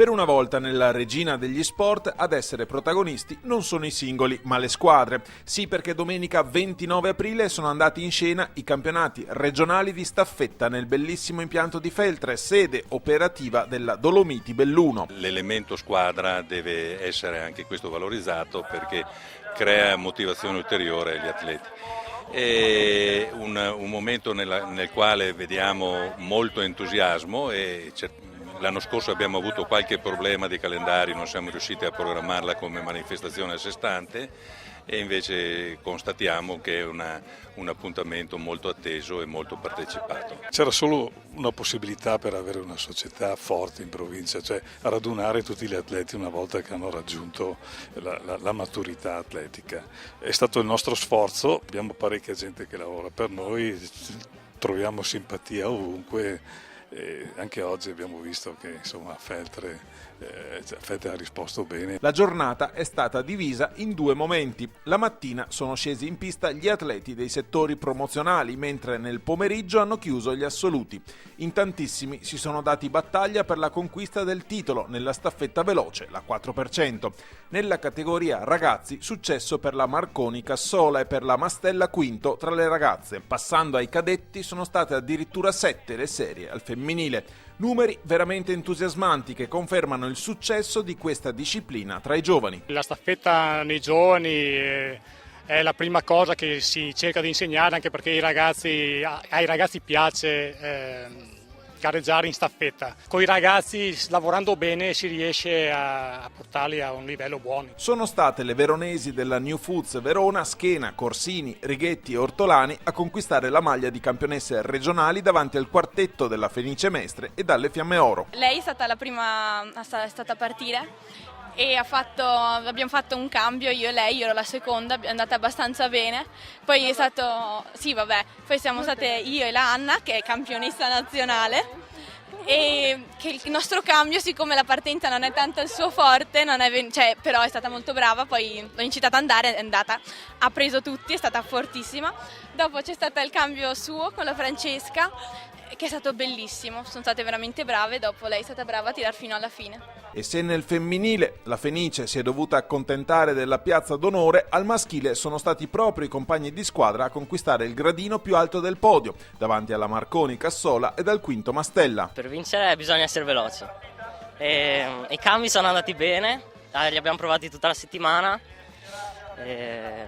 Per una volta nella regina degli sport ad essere protagonisti non sono i singoli ma le squadre. Sì, perché domenica 29 aprile sono andati in scena i campionati regionali di staffetta nel bellissimo impianto di Feltre, sede operativa della Dolomiti Belluno. L'elemento squadra deve essere anche questo valorizzato perché crea motivazione ulteriore agli atleti. È un momento nel quale vediamo molto entusiasmo e l'anno scorso abbiamo avuto qualche problema di calendario, non siamo riusciti a programmarla come manifestazione a sé stante e invece constatiamo che è un appuntamento molto atteso e molto partecipato. C'era solo una possibilità per avere una società forte in provincia, cioè radunare tutti gli atleti una volta che hanno raggiunto la maturità atletica. È stato il nostro sforzo, abbiamo parecchia gente che lavora per noi, troviamo simpatia ovunque. E anche oggi abbiamo visto che insomma Feltre ha risposto bene. La giornata è stata divisa in due momenti. La mattina sono scesi in pista gli atleti dei settori promozionali, mentre nel pomeriggio hanno chiuso gli assoluti. In tantissimi si sono dati battaglia per la conquista del titolo nella staffetta veloce, la 4%. Nella categoria ragazzi successo per la Marconi Cassola e per la Mastella Quinto tra le ragazze. Passando ai cadetti sono state addirittura 7 le serie al femminile. Numeri veramente entusiasmanti che confermano il successo di questa disciplina tra i giovani. La staffetta nei giovani è la prima cosa che si cerca di insegnare, anche perché ai ragazzi piace gareggiare in staffetta. Con i ragazzi, lavorando bene, si riesce a portarli a un livello buono. Sono state le veronesi della New Foods Verona, Schena, Corsini, Righetti e Ortolani a conquistare la maglia di campionesse regionali davanti al quartetto della Fenice Mestre e dalle Fiamme Oro. Lei è stata la prima a partire e abbiamo fatto un cambio, io e lei, io ero la seconda, è andata abbastanza bene. Poi poi siamo state io e la Anna, che è campionessa nazionale, e che il nostro cambio, siccome la partenza non è tanto il suo forte, però è stata molto brava, poi l'ho incitata ad andare, è andata, ha preso tutti, è stata fortissima. Dopo c'è stato il cambio suo con la Francesca, che è stato bellissimo, sono state veramente brave, dopo lei è stata brava a tirar fino alla fine. E se nel femminile la Fenice si è dovuta accontentare della piazza d'onore, al maschile sono stati proprio i compagni di squadra a conquistare il gradino più alto del podio, davanti alla Marconi Cassola e al quinto Mastella. Per vincere bisogna essere veloci. I cambi sono andati bene, li abbiamo provati tutta la settimana.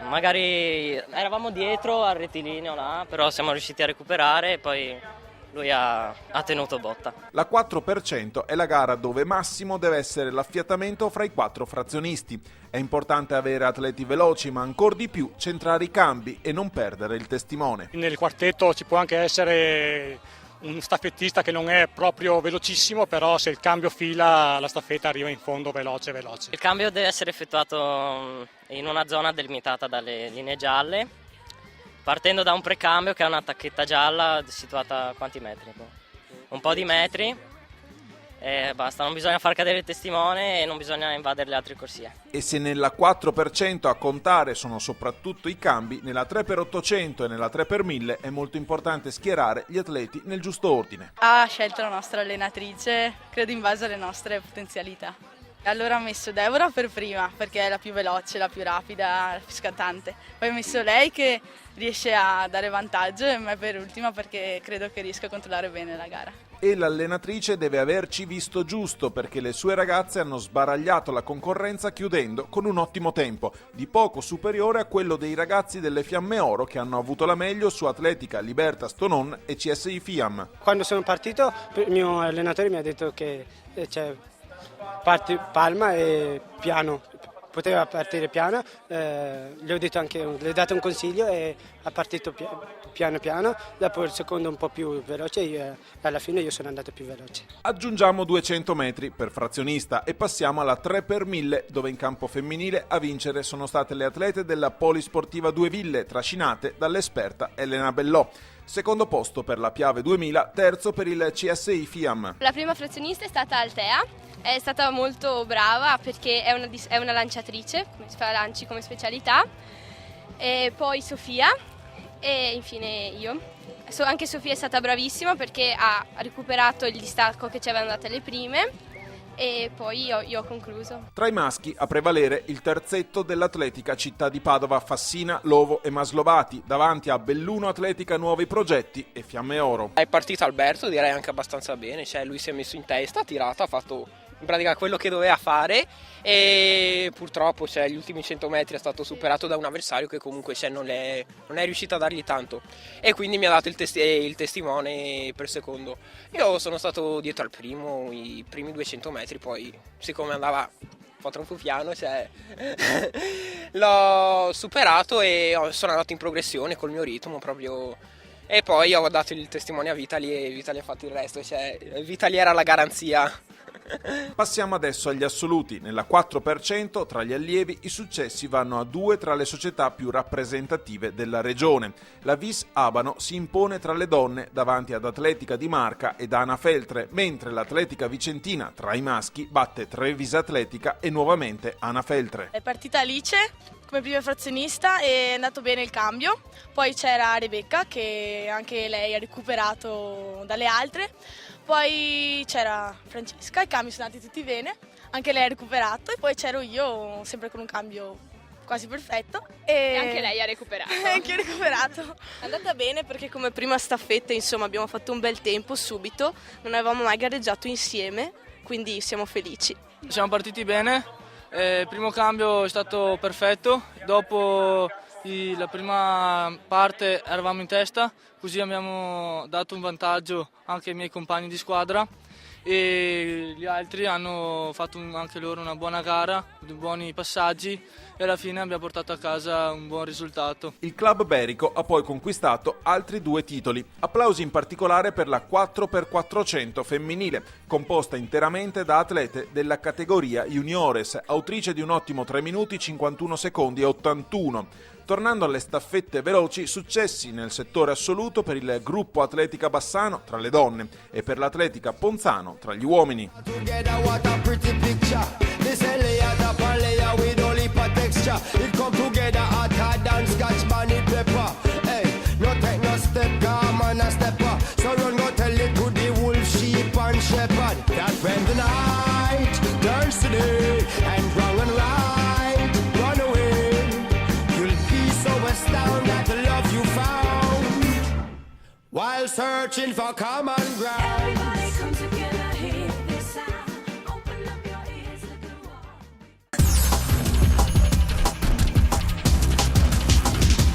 Magari eravamo dietro al rettilineo là, però siamo riusciti a recuperare e poi lui ha tenuto botta. La 4% è la gara dove massimo deve essere l'affiatamento fra i 4 frazionisti. È importante avere atleti veloci, ma ancor di più centrare i cambi e non perdere il testimone. Nel quartetto ci può anche essere un staffettista che non è proprio velocissimo, però se il cambio fila la staffetta arriva in fondo veloce. Il cambio deve essere effettuato in una zona delimitata dalle linee gialle, partendo da un precambio che è una tacchetta gialla situata a quanti metri? Un po' di metri e basta, non bisogna far cadere il testimone e non bisogna invadere le altre corsie. E se nella 4% a contare sono soprattutto i cambi, nella 3x800 e nella 3x1000 è molto importante schierare gli atleti nel giusto ordine. Ha scelto la nostra allenatrice, credo in base alle nostre potenzialità. Allora ho messo Deborah per prima, perché è la più veloce, la più rapida, la più scattante. Poi ho messo lei che riesce a dare vantaggio e me per ultima perché credo che riesca a controllare bene la gara. E l'allenatrice deve averci visto giusto, perché le sue ragazze hanno sbaragliato la concorrenza chiudendo con un ottimo tempo, di poco superiore a quello dei ragazzi delle Fiamme Oro che hanno avuto la meglio su Atletica Libertas Tonon e CSI Fiam. Quando sono partito il mio allenatore mi ha detto che parti palma e piano, poteva partire piano, gli ho detto anche, gli ho dato un consiglio e ha partito piano piano, dopo il secondo un po' più veloce e alla fine io sono andato più veloce. Aggiungiamo 200 metri per frazionista e passiamo alla 3x1000, dove in campo femminile a vincere sono state le atlete della Polisportiva Due Ville, trascinate dall'esperta Elena Bellò. Secondo posto per la Piave 2000, terzo per il CSI Fiam. La prima frazionista è stata Altea, è stata molto brava perché è una lanciatrice, fa lanci come specialità, e poi Sofia e infine io. Anche Sofia è stata bravissima perché ha recuperato il distacco che ci avevano date le prime e poi io ho concluso. Tra i maschi a prevalere il terzetto dell'Atletica Città di Padova, Fassina, Lovo e Maslovati, davanti a Belluno Atletica Nuovi Progetti e Fiamme Oro. È partito Alberto, direi anche abbastanza bene, cioè lui si è messo in testa, ha tirato, ha fatto in pratica quello che doveva fare e purtroppo gli ultimi 100 metri è stato superato da un avversario che comunque non è riuscito a dargli tanto e quindi mi ha dato il testimone per secondo. Io sono stato dietro al primo, i primi 200 metri, poi siccome andava un po' troppo piano l'ho superato e sono andato in progressione col mio ritmo proprio. E poi ho dato il testimone a Vitali e Vitali ha fatto il resto, Vitali era la garanzia. Passiamo adesso agli assoluti. Nella 4% tra gli allievi i successi vanno a 2 tra le società più rappresentative della regione. La Vis Abano si impone tra le donne davanti ad Atletica di Marca ed Ana Feltre, mentre l'Atletica Vicentina tra i maschi batte Treviso Atletica e nuovamente Ana Feltre. È partita Alice come prima frazionista e è andato bene il cambio, poi c'era Rebecca che anche lei ha recuperato dalle altre, poi c'era Francesca, i cambi sono andati tutti bene, anche lei ha recuperato e poi c'ero io sempre con un cambio quasi perfetto. E anche lei ha recuperato. Anche io ho recuperato. È andata bene perché come prima staffetta insomma abbiamo fatto un bel tempo subito, non avevamo mai gareggiato insieme, quindi siamo felici. Siamo partiti bene. Il primo cambio è stato perfetto, dopo la prima parte eravamo in testa, così abbiamo dato un vantaggio anche ai miei compagni di squadra e gli altri hanno fatto anche loro una buona gara, buoni passaggi e alla fine abbiamo portato a casa un buon risultato. Il club Berico ha poi conquistato altri 2 titoli. Applausi in particolare per la 4x400 femminile, composta interamente da atlete della categoria juniores, autrice di un ottimo 3 minuti 51 secondi e 81. Tornando alle staffette veloci, successi nel settore assoluto per il gruppo Atletica Bassano tra le donne e per l'Atletica Ponzano tra gli uomini. While searching for common ground.